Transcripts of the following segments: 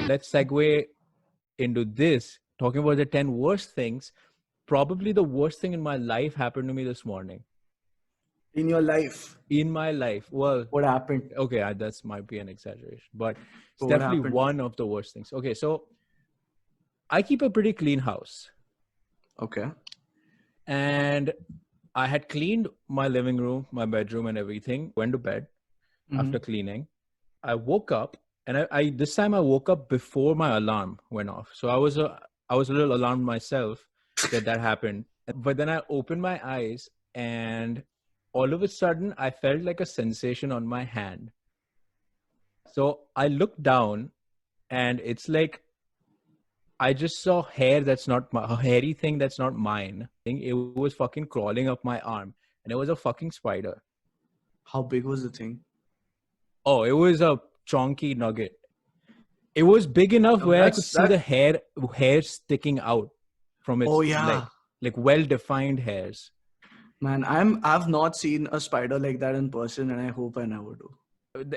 Let's segue into this, talking about the 10 worst things. Probably the worst thing in my life happened to me this morning. In your life? In my life. Well, what happened? Okay, that might be an exaggeration, but it's What definitely happened? one of the worst things. Okay, so I keep a pretty clean house. Okay. And I had cleaned my living room, my bedroom and everything. Went to bed after cleaning. I woke up and I this time I woke up before my alarm went off. So I was a little alarmed myself that happened. But then I opened my eyes and all of a sudden I felt like a sensation on my hand. So I looked down and it's like I just saw hair that's not a hairy thing that's not mine. It was fucking crawling up my arm and it was a fucking spider. How big was the thing? Oh, it was a chonky nugget. It was big enough where I could see the hair sticking out from its leg, like well-defined hairs. Man, I've not seen a spider like that in person, and I hope I never do.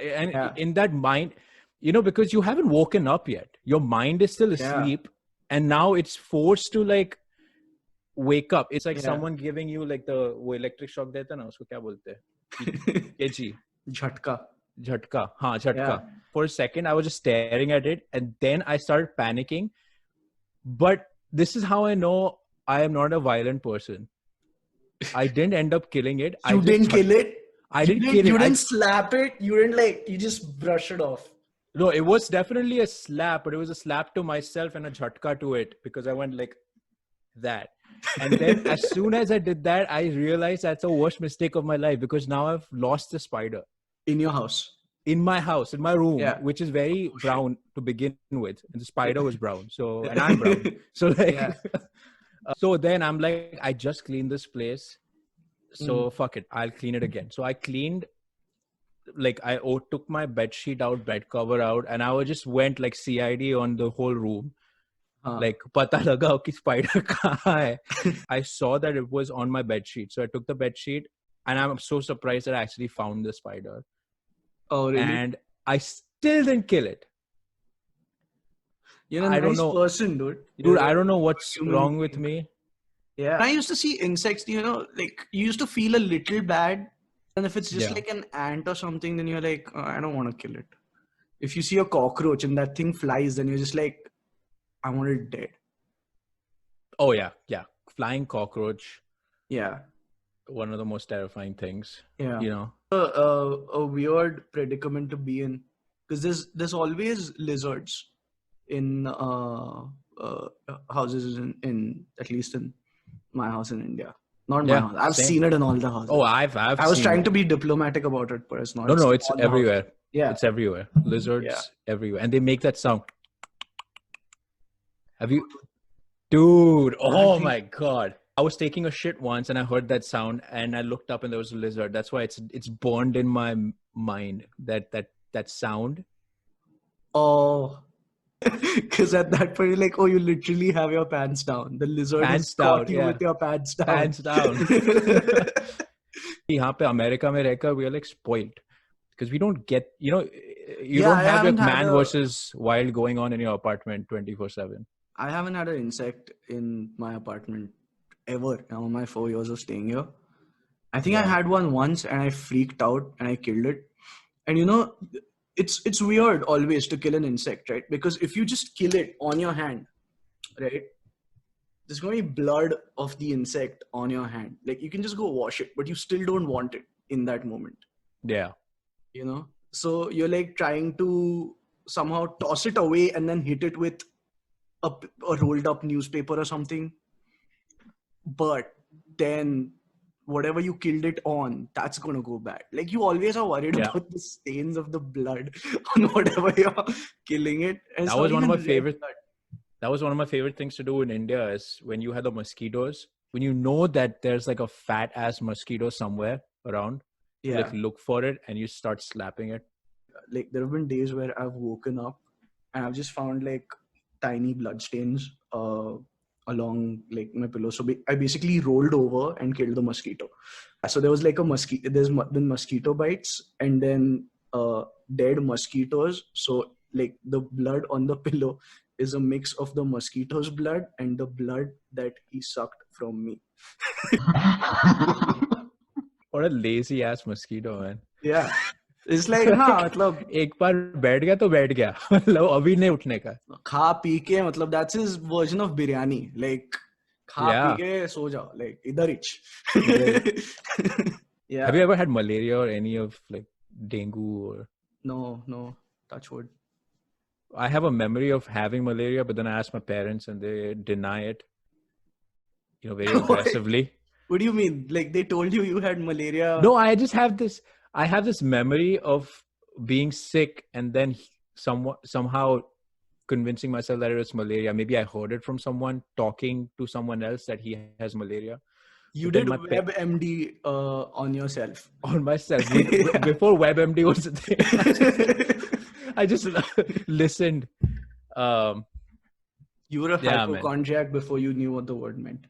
And in that mind, because you haven't woken up yet, your mind is still asleep, and now it's forced to like wake up. It's like someone giving you like the electric shock deta na, usko kya bolte hain? Kechi. Jhatka. Haan, jhatka. Yeah. For a second, I was just staring at it and then I started panicking. But this is how I know I am not a violent person. I didn't end up killing it. You didn't kill it? I didn't kill it. You didn't slap it? You didn't you just brush it off? No, it was definitely a slap, but it was a slap to myself and a jhatka to it because I went like that. And then as soon as I did that, I realized that's the worst mistake of my life because now I've lost the spider. In your house? In my house, in my room, which is very brown to begin with. And the spider was brown. So, and I'm brown. So like, so then I'm like, I just cleaned this place. So fuck it. I'll clean it again. So I cleaned, like I took my bed sheet out, bed cover out, and I just went like CID on the whole room. Like, pata laga ki spider kahan hai. I saw that it was on my bed sheet. So I took the bed sheet and I'm so surprised that I actually found the spider. Oh, really? And I still didn't kill it. You're a nice person, dude. Dude, I don't know what's wrong with me. Yeah. I used to see insects, like you used to feel a little bad. And if it's just like an ant or something, then you're like, oh, I don't want to kill it. If you see a cockroach and that thing flies, then you're just like, I want it dead. Oh, yeah. Yeah. Flying cockroach. Yeah. One of the most terrifying things. Yeah. A weird predicament to be in, because there's always lizards in houses in at least in my house in India. Not my house. I've seen it in all the houses. Oh, I was trying to be diplomatic about it, but it's not. No, it's everywhere. Houses. Yeah, it's everywhere. Lizards everywhere, and they make that sound. Have you, dude? Oh my god! I was taking a shit once and I heard that sound and I looked up and there was a lizard. That's why it's burned in my mind, that sound. Oh, because at that point you're like, oh, you literally have your pants down. The lizard has caught you with your pants down. Pants down. Here in America, we are like spoiled because we don't get, you don't have like man versus wild going on in your apartment 24/7. I haven't had an insect in my apartment ever in my 4 years of staying here. I think I had one once and I freaked out and I killed it. And it's weird always to kill an insect, right? Because if you just kill it on your hand, right, there's going to be blood of the insect on your hand. Like you can just go wash it, but you still don't want it in that moment. Yeah. So you're like trying to somehow toss it away and then hit it with a rolled up newspaper or something. But then whatever you killed it on, that's going to go bad. Like you always are worried about the stains of the blood on whatever you're killing it. And that was one of my favorite. That was one of my favorite things to do in India is when you had the mosquitoes, when you know that there's like a fat ass mosquito somewhere around, like look for it and you start slapping it. Like there have been days where I've woken up and I've just found like tiny blood stains along like my pillow. So I basically rolled over and killed the mosquito. So there was like a mosquito, there's been mosquito bites and then dead mosquitoes. So like the blood on the pillow is a mix of the mosquito's blood and the blood that he sucked from me. What a lazy ass mosquito, man. Yeah. It's like, हाँ मतलब एक बार बैठ गया तो बैठ गया, मतलब अभी नहीं उठने का. खा पी के, मतलब that's his version of biryani. Like खा पी Yeah. के सो जाओ, like इधर etch. Yeah. Have you ever had malaria or any of like dengue or? No, touch wood. I have a memory of having malaria, but then I asked my parents and they deny it, you know, very aggressively. What do you mean? Like they told you had malaria? No, I just have this. I have this memory of being sick and then somehow convincing myself that it was malaria. Maybe I heard it from someone talking to someone else that he has malaria. You did WebMD on yourself. On myself. Before WebMD was a thing. I just listened. You were a hypochondriac before you knew what the word meant.